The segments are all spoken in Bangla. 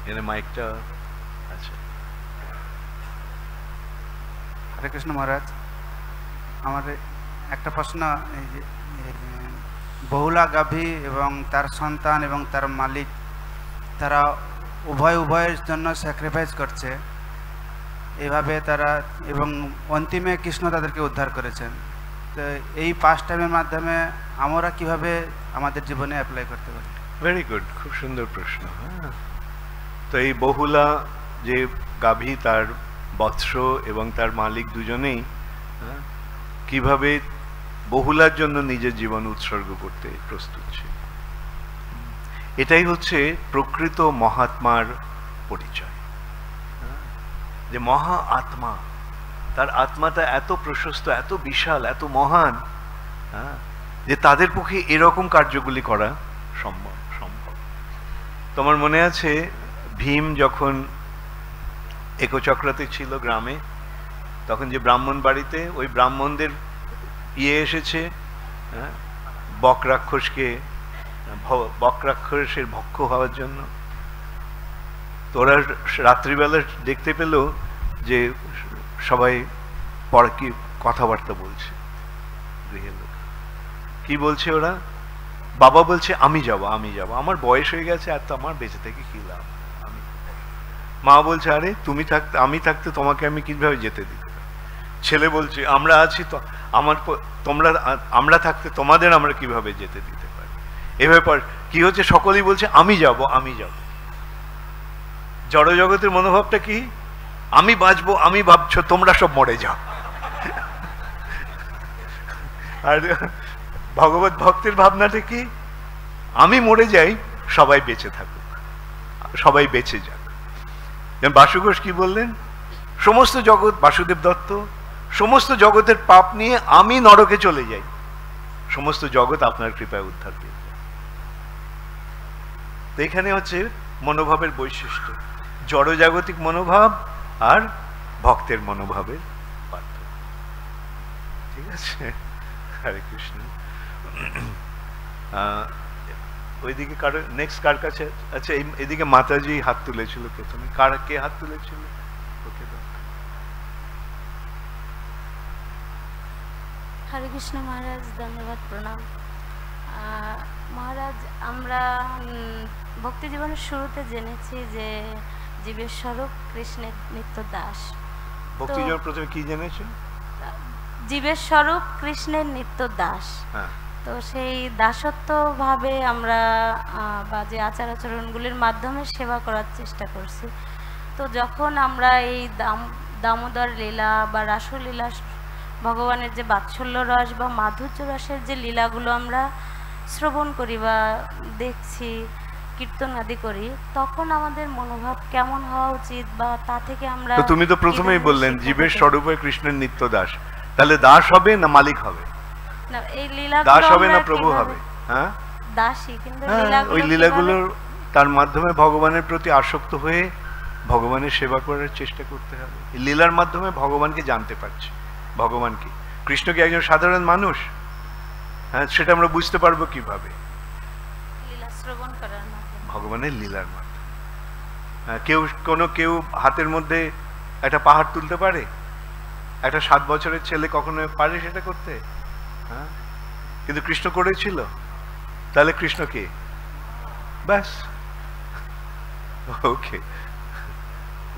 এখানে মাইকটা আছে। হরে কৃষ্ণ মহারাজ, আমার একটা প্রশ্ন, এই যে বহুলা গাভী এবং তার সন্তান এবং তার মালিক, তারা উভয়ের জন্য স্যাক্রিফাইস করছে এইভাবে তারা, এবং অন্তিমে কৃষ্ণ তাদেরকে উদ্ধার করেছেন। তো এই পাস্ট টাইমের মাধ্যমে আমরা কিভাবে আমাদের জীবনে অ্যাপ্লাই করতে পারি? ভেরি গুড, খুব সুন্দর প্রশ্ন। হ্যাঁ, তো এই বহুলা যে গাভী, তার বৎস এবং তার মালিক দুজনেই কিভাবে বহুলার জন্য নিজের জীবন উৎসর্গ করতে প্রস্তুত ছিল, এটাই হচ্ছে প্রকৃত মহাত্মার পরিচয়। যে মহা আত্মা, তার আত্মাটা এত প্রশস্ত, এত বিশাল, এত মহান, যে তাদের পক্ষে এরকম কার্যগুলি করা সম্ভব। তোমার মনে আছে ভীম যখন একচক্রাতে ছিল গ্রামে, তখন যে ব্রাহ্মণ বাড়িতে ওই ব্রাহ্মণদের এসেছে বক রাক্ষসের ভক্ষ হওয়ার জন্য। তো ওরা রাত্রিবেলা দেখতে পেল যে সবাই পরে কি কথাবার্তা বলছে, গৃহের লোক কি বলছে, ওরা বাবা বলছে আমি যাব, আমার বয়স হয়ে গেছে, আর তো আমার বেঁচে থেকে কি লাভ। মা বলছে আরে তুমি থাকতে, আমি থাকতে তোমাকে আমি কিভাবে যেতে দিতে পারি। ছেলে বলছে আমরা আছি তো, আমরা থাকতে তোমাদের আমরা কিভাবে যেতে দিতে পারি। এভাবে কি হচ্ছে, সকলেই বলছে আমি যাব। জড় জগতের মনোভাবটা কি, আমি বাঁচবো, আমি ভাবছো তোমরা সব মরে যাও। আর ভগবত ভক্তের ভাবনাটা কি, আমি মরে যাই, সবাই বেঁচে থাকুক, সবাই বেঁচে যাক। বাসু ঘোষ কি বললেন, সমস্ত জগৎ, বাসুদেব দত্ত, সমস্ত জগতের পাপ নিয়ে আমি নরকে চলে যাই, সমস্ত জগৎ আপনার কৃপায় উদ্ধার পেয়ে যায়। তো এখানে হচ্ছে মনোভাবের বৈশিষ্ট্য, জড়জাগতিক মনোভাব আর ভক্তের মনোভাবের পার্থক্য। ঠিক আছে, হরে কৃষ্ণ। ওইদিকে কারো নেক্সট কার কাছে? আচ্ছা, এদিকে মাতাজি হাত তুলেছিল প্রথমে, কে হাত তুলেছিল? ওকে দাও। হরে কৃষ্ণ মহারাজ, ধন্যবাদ, প্রণাম। মহারাজ, আমরা ভক্তি জীবনের শুরুতে জেনেছি যে জীবের স্বরূপ কৃষ্ণের নিত্য দাস। ভক্তি জীবন প্রথমে কি জেনেছেন? জীবের স্বরূপ কৃষ্ণের নিত্য দাস। তো সেই দাসত্ব ভাবে আমরা বা যে আচার আচরণগুলির মাধ্যমে সেবা করার চেষ্টা করছি। তো যখন আমরা এই দামোদর লীলা বা রাসলীলা, ভগবানের যে বাৎসল্য রস বা মাধুর্য রসের যে লীলাগুলো আমরা শ্রবণ করি বা দেখছি, কীর্তন আদি করি, তখন আমাদের মনোভাব কেমন হওয়া উচিত বা তা থেকে আমরা। তুমি তো প্রথমেই বললেন জীবের স্বরূপে কৃষ্ণের নিত্য দাস, তাহলে দাস হবে না মালিক হবে? না, এই লীলা দাস হবে না প্রভু হবে? হ্যাঁ, দাসী। কিন্তু ওই লীলাগুলো তার মাধ্যমে ভগবানের প্রতি আসক্ত হয়ে ভগবানের সেবা করার চেষ্টা করতে হবে। এই লীলার মাধ্যমে ভগবানকে জানতে পারছি। ভগবানকে, কৃষ্ণকে একজন সাধারণ মানুষ, হ্যাঁ, সেটা আমরা বুঝতে পারবো কিভাবে? লীলা শ্রবণ করার মাধ্যমে, ভগবানের লীলার মাধ্যমে। কেউ হাতের মধ্যে একটা পাহাড় তুলতে পারে? একটা 7 বছরের ছেলে কখনো পারে সেটা করতে? হ্যাঁ, কিন্তু কৃষ্ণ করেছিল। তাহলে কৃষ্ণ কে? ব্যাস, ওকে।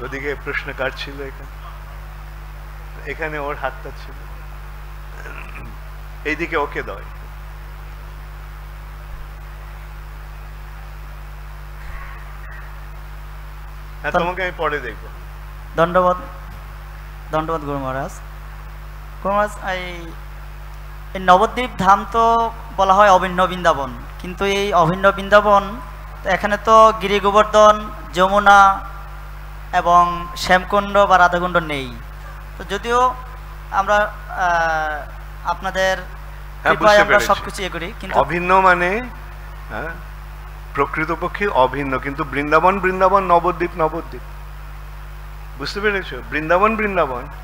ওদিকে প্রশ্ন কার ছিল? এখানে ওর হাতটা ছিল, এইদিকে ওকে দাও। হ্যাঁ, তোমাকে আমি পরে দেখবো। দণ্ডবোধ গুরু মহারাজ। এই নবদ্বীপ ধাম তো বলা হয় অভিন্ন বৃন্দাবন, কিন্তু এই অভিন্ন বৃন্দাবন এখানে তো গিরি গোবর্ধন, যমুনা এবং শ্যামকুণ্ড বা রাধাকুণ্ড নেই। তো যদিও আমরা আপনাদের কৃপায় আমরা সবকিছু ইয়ে করি, কিন্তু অভিন্ন মানে প্রকৃতপক্ষে অভিন্ন, কিন্তু বৃন্দাবন নবদ্বীপ বুঝতে পেরেছো? বৃন্দাবন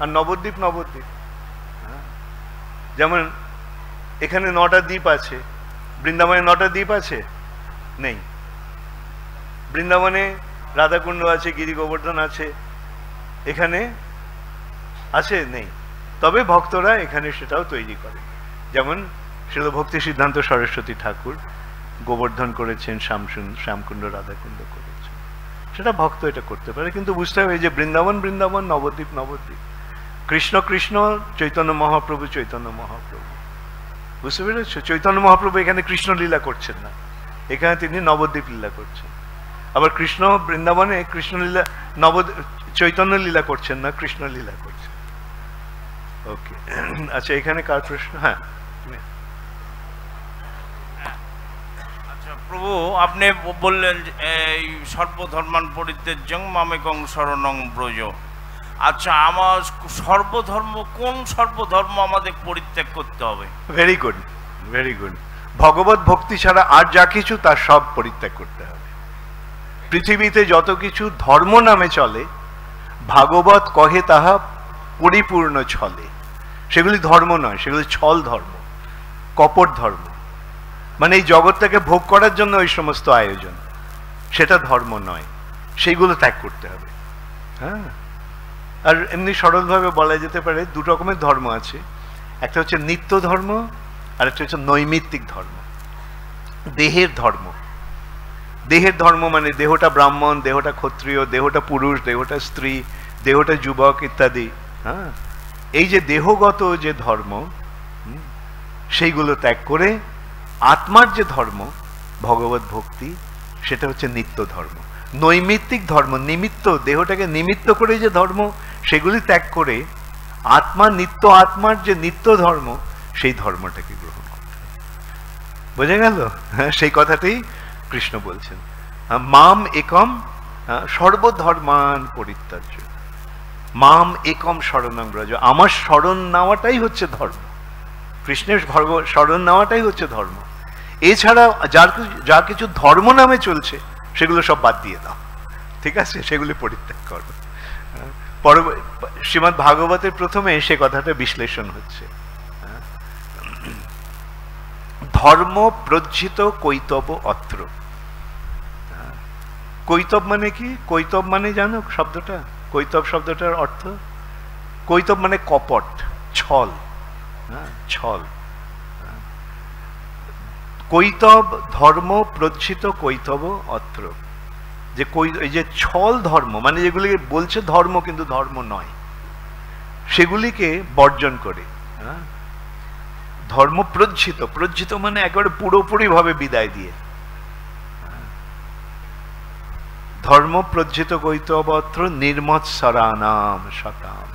আর নবদ্বীপ। যেমন এখানে 9টা দ্বীপ আছে, বৃন্দাবনে 9টা দ্বীপ আছে? নেই। বৃন্দাবনে রাধাকুণ্ড আছে, গিরি গোবর্ধন আছে, এখানে আছে নেই, তবে ভক্তরা এখানে সেটাও তৈরি করে। যেমন শিল ভক্তি সিদ্ধান্ত সরস্বতী ঠাকুর গোবর্ধন করেছেন, শ্যামকুণ্ড রাধাকুণ্ড করেছেন, সেটা ভক্ত এটা করতে পারে। কিন্তু বুঝতে হবে যে বৃন্দাবন বৃন্দাবন, নবদ্বীপ নবদ্বীপ, কৃষ্ণ কৃষ্ণ, চৈতন্য মহাপ্রভু চৈতন্য মহাপ্রভু। বুঝতে পেরেছ? চৈতন্য মহাপ্রভু এখানে কৃষ্ণ লীলা করছেন না, এখানে তিনি নবদ্বীপ লীলা করছেন। আবার কৃষ্ণ বৃন্দাবনে কৃষ্ণ লীলা চৈতন্য লীলা করছেন না, কৃষ্ণ লীলা করছেন। ওকে, আচ্ছা এখানে কার প্রশ্ন? হ্যাঁ আচ্ছা প্রভু, আপনি বললেন এই সর্বধর্মান পরিত্যাজ্যং মামেকং শরণং ব্রজ। আচ্ছা, আমার সর্বধর্ম, কোন সর্বধর্ম আমাদের পরিত্যাগ করতে হবে? Very good, very good. ভগবত ভক্তি ছাড়া আর যা কিছু তার সব পরিত্যাগ করতে হবে। পৃথিবীতে যত কিছু ধর্ম নামে চলে, ভাগবত কহে তাহা পরিপূর্ণ ছলে। সেগুলি ধর্ম নয়, সেগুলি ছল ধর্ম, কপট ধর্ম। মানে এই জগৎটাকে ভোগ করার জন্য ওই সমস্ত আয়োজন, সেটা ধর্ম নয়, সেইগুলো ত্যাগ করতে হবে। হ্যাঁ, আর এমনি সরলভাবে বলা যেতে পারে দু রকমের ধর্ম আছে, একটা হচ্ছে নিত্য ধর্ম, আর একটা হচ্ছে নৈমিত্তিক ধর্ম। দেহের ধর্ম, দেহের ধর্ম মানে দেহটা ব্রাহ্মণ, দেহটা ক্ষত্রিয়, দেহটা পুরুষ, দেহটা স্ত্রী, দেহটা যুবক ইত্যাদি। হ্যাঁ, এই যে দেহগত যে ধর্ম, সেইগুলো ত্যাগ করে আত্মার যে ধর্ম ভগবত ভক্তি, সেটা হচ্ছে নিত্য ধর্ম। নৈমিত্তিক ধর্ম, নিমিত্ত, দেহটাকে নিমিত্ত করে যে ধর্ম, সেগুলি ত্যাগ করে আত্মা, নিত্য আত্মার যে নিত্য ধর্ম, সেই ধর্মটাকে গ্রহণ করতে হবে। বোঝা গেল? হ্যাঁ, সেই কথাটাই কৃষ্ণ বলছেন, মাম একম সর্বধর্মান পরিত্যাজ্য, মাম একম শরণং ব্রজ। আমার শরণ নেওয়াটাই হচ্ছে ধর্ম, কৃষ্ণের শরণ নেওয়াটাই হচ্ছে ধর্ম। এছাড়া যা কিছু ধর্ম নামে চলছে সেগুলো সব বাদ দিয়ে দাও, ঠিক আছে? সেগুলি পরিত্যাগ করো। শ্রীমদ্ ভাগবতের প্রথমে সে কথাটা বিশ্লেষণ হচ্ছে। ধর্ম প্রজ্জিত কৈতব অত্র। কৈতব মানে কি? কৈতব মানে জানো শব্দটা? কৈতব শব্দটার অর্থ, কৈতব মানে কপট, ছল। ছল, কৈতব ধর্ম প্রজ্জিত কৈতব অত্র। যে এই যে ছল ধর্ম, মানে যেগুলি বলছে ধর্ম কিন্তু ধর্ম নয়, সেগুলিকে বর্জন করে ধর্ম প্রজ্জিত, প্রজ্জিত মানে একেবারে পুরোপুরি ভাবে বিদায় দিয়ে, ধর্ম প্রজ্জিত কৈতবত্র নির্মৎসরানাম সতাম।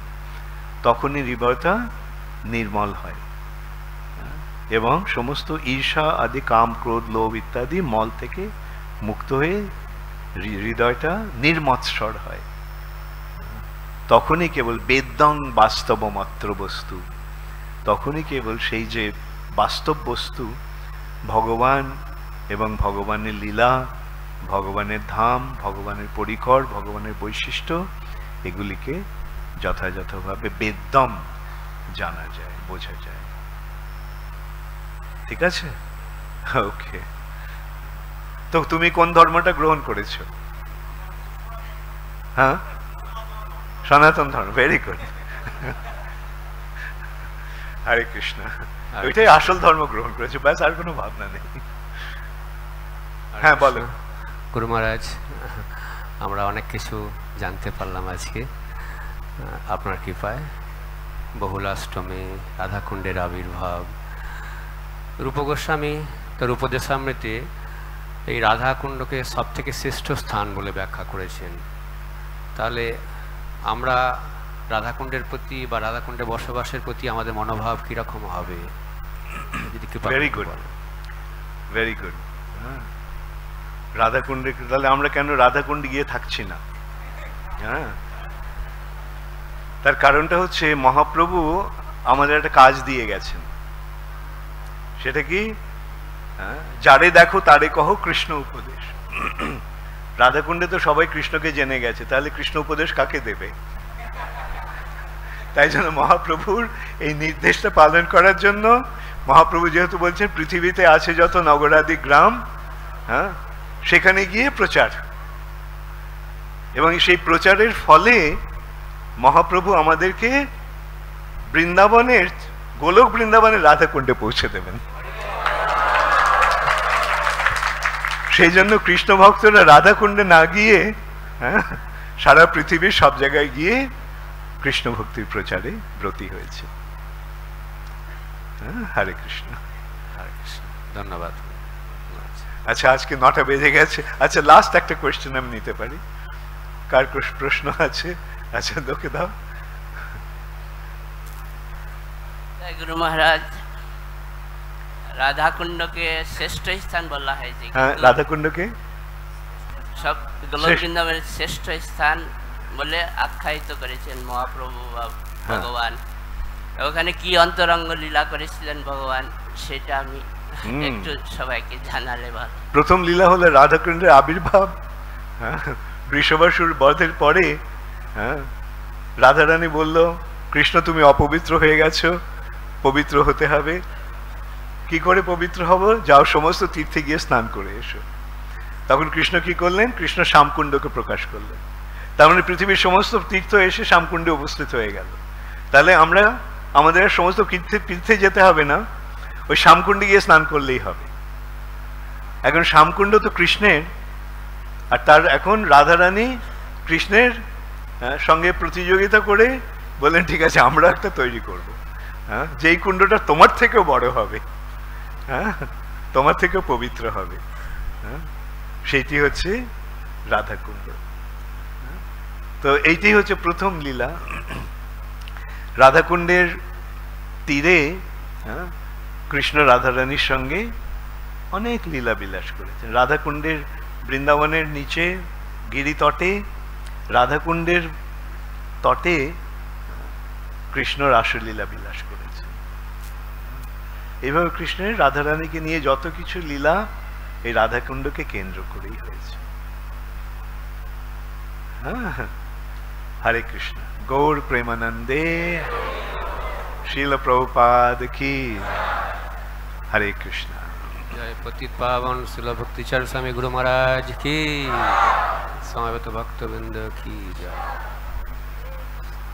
তখনই হৃদয়টা নির্মল হয় এবং সমস্ত ঈর্ষা আদি কাম ক্রোধ লোভ ইত্যাদি মল থেকে মুক্ত হয়ে হৃদয়টা নির্মৎসর হয়। তখনই কেবল বেদং বাস্তবমাত্র বস্তু, তখনই কেবল সেই যে বাস্তব বস্তু ভগবান এবং ভগবানের লীলা, ভগবানের ধাম, ভগবানের পরিকর, ভগবানের বৈশিষ্ট্য, এগুলিকে যথাযথভাবে বেদম জানা যায়, বোঝা যায়। ঠিক আছে? ওকে, তো তুমি কোন ধর্মটা গ্রহণ করেছো? হ্যাঁ, সনাতন ধর্ম। ভেরি গুড, হরে কৃষ্ণ। ওইটাই আসল ধর্ম গ্রহণ করেছো, ব্যাস, আর কোনো ভাবনা নেই। হ্যাঁ বলো। গুরু মহারাজ, আমরা অনেক কিছু জানতে পারলাম আজকে আপনার কৃপায়। বহুলাষ্টমী, রাধাকুণ্ডের আবির্ভাব, রূপ গোস্বামী তার উপদেশামৃতে এই রাধাকুণ্ডকে সব থেকে শ্রেষ্ঠ স্থান বলে ব্যাখ্যা করেছেন। তাহলে আমরা রাধাকুণ্ডের প্রতি বা রাধাকুণ্ডে বসবাসের প্রতি আমাদের মনোভাব কিরকম হবে? Very good, very good. রাধাকুণ্ডে, তাহলে আমরা কেন রাধাকুণ্ডে গিয়ে থাকছি না? হ্যাঁ, তার কারণটা হচ্ছে মহাপ্রভু আমাদের একটা কাজ দিয়ে গেছেন। সেটা কি? যারে দেখো তারে কহো কৃষ্ণ উপদেশ। রাধাকুণ্ডে তো সবাই কৃষ্ণকে জেনে গেছে, তাহলে কৃষ্ণ উপদেশ কাকে দেবে? তাই জন্য মহাপ্রভুর এই নির্দেশটা পালন করার জন্য মহাপ্রভু যেহেতু বলছেন পৃথিবীতে আছে যত নগরাদি গ্রাম, হ্যাঁ, সেখানে গিয়ে প্রচার। এবং সেই প্রচারের ফলে মহাপ্রভু আমাদেরকে বৃন্দাবনের, গোলক বৃন্দাবনের রাধাকুণ্ডে পৌঁছে দেবেন। সেই জন্য কৃষ্ণ ভক্তরা রাধাকুণ্ডে না গিয়ে সারা পৃথিবীর সব জায়গায় গিয়ে কৃষ্ণ ভক্তির প্রচারে ব্রতী হয়েছে। হরে কৃষ্ণ। হরে কৃষ্ণ, ধন্যবাদ। আচ্ছা, আজকে 9টা বেজে গেছে। আচ্ছা, লাস্ট একটা কোয়েশ্চেন আমি নিতে পারি? কার প্রশ্ন আছে? আচ্ছা, তোকে দাও। गुरु महाराज, राधा कुंड के श्रेष्ठ स्थान बोला है जी। हाँ, राधा कुंड के सब गोलक वृंदावन श्रेष्ठ स्थान বলে আখ্যায়িত করেছেন মহাপ্রভু ভগবান। ওখানে কি অন্তরঙ্গ লীলা করেছিলেন ভগবান, সেটা আমি একটু সবাইকে জানালে ভালো। প্রথম লীলা হলো রাধাকুণ্ডের আবির্ভাব। বৃষভাসুর বধের পরে রাধারানী বলল, কৃষ্ণ তুমি অপবিত্র হয়ে গেছো, পবিত্র হতে হবে। কি করে পবিত্র হব? যাও সমস্ত তীর্থে গিয়ে স্নান করে এসো। তখন কৃষ্ণ কি করলেন? কৃষ্ণ শ্যামকুণ্ডকে প্রকাশ করলেন। তার মানে পৃথিবীর সমস্ত তীর্থ এসে শ্যামকুণ্ডে উপস্থিত হয়ে গেল। তাহলে আমরা আমাদের সমস্ত তীর্থে যেতে হবে না, ওই শ্যামকুণ্ডে গিয়ে স্নান করলেই হবে। এখন শ্যামকুণ্ড তো কৃষ্ণের, আর তার এখন রাধারানী কৃষ্ণের সঙ্গে প্রতিযোগিতা করে বললেন, ঠিক আছে আমরা একটা তৈরি করব, যেই কুণ্ডটা তোমার থেকেও বড় হবে, তোমার থেকেও পবিত্র হবে। সেইটি হচ্ছে রাধাকুণ্ড। তো এইটাই হচ্ছে প্রথম লীলা। রাধাকুণ্ডের তীরে কৃষ্ণ রাধারানীর সঙ্গে অনেক লীলা বিলাস করেছেন। রাধাকুণ্ডের বৃন্দাবনের নিচে গিরিতটে, রাধাকুণ্ডের তটে কৃষ্ণ রাসলীলা বিলাস করেছে। এইভাবে কৃষ্ণের রাধারানীকে নিয়ে যত কিছু লীলা এই রাধাকুণ্ডকে কেন্দ্র করেই হয়েছে। হরে কৃষ্ণ। গৌর প্রেমানন্দে শিল প্রভুপাদ কি। হরে কৃষ্ণ। জয় পতিত পাবন শিল ভক্তিচার স্বামী গুরু মহারাজ কি। সমবেত ভক্তবৃন্দ কি জয়।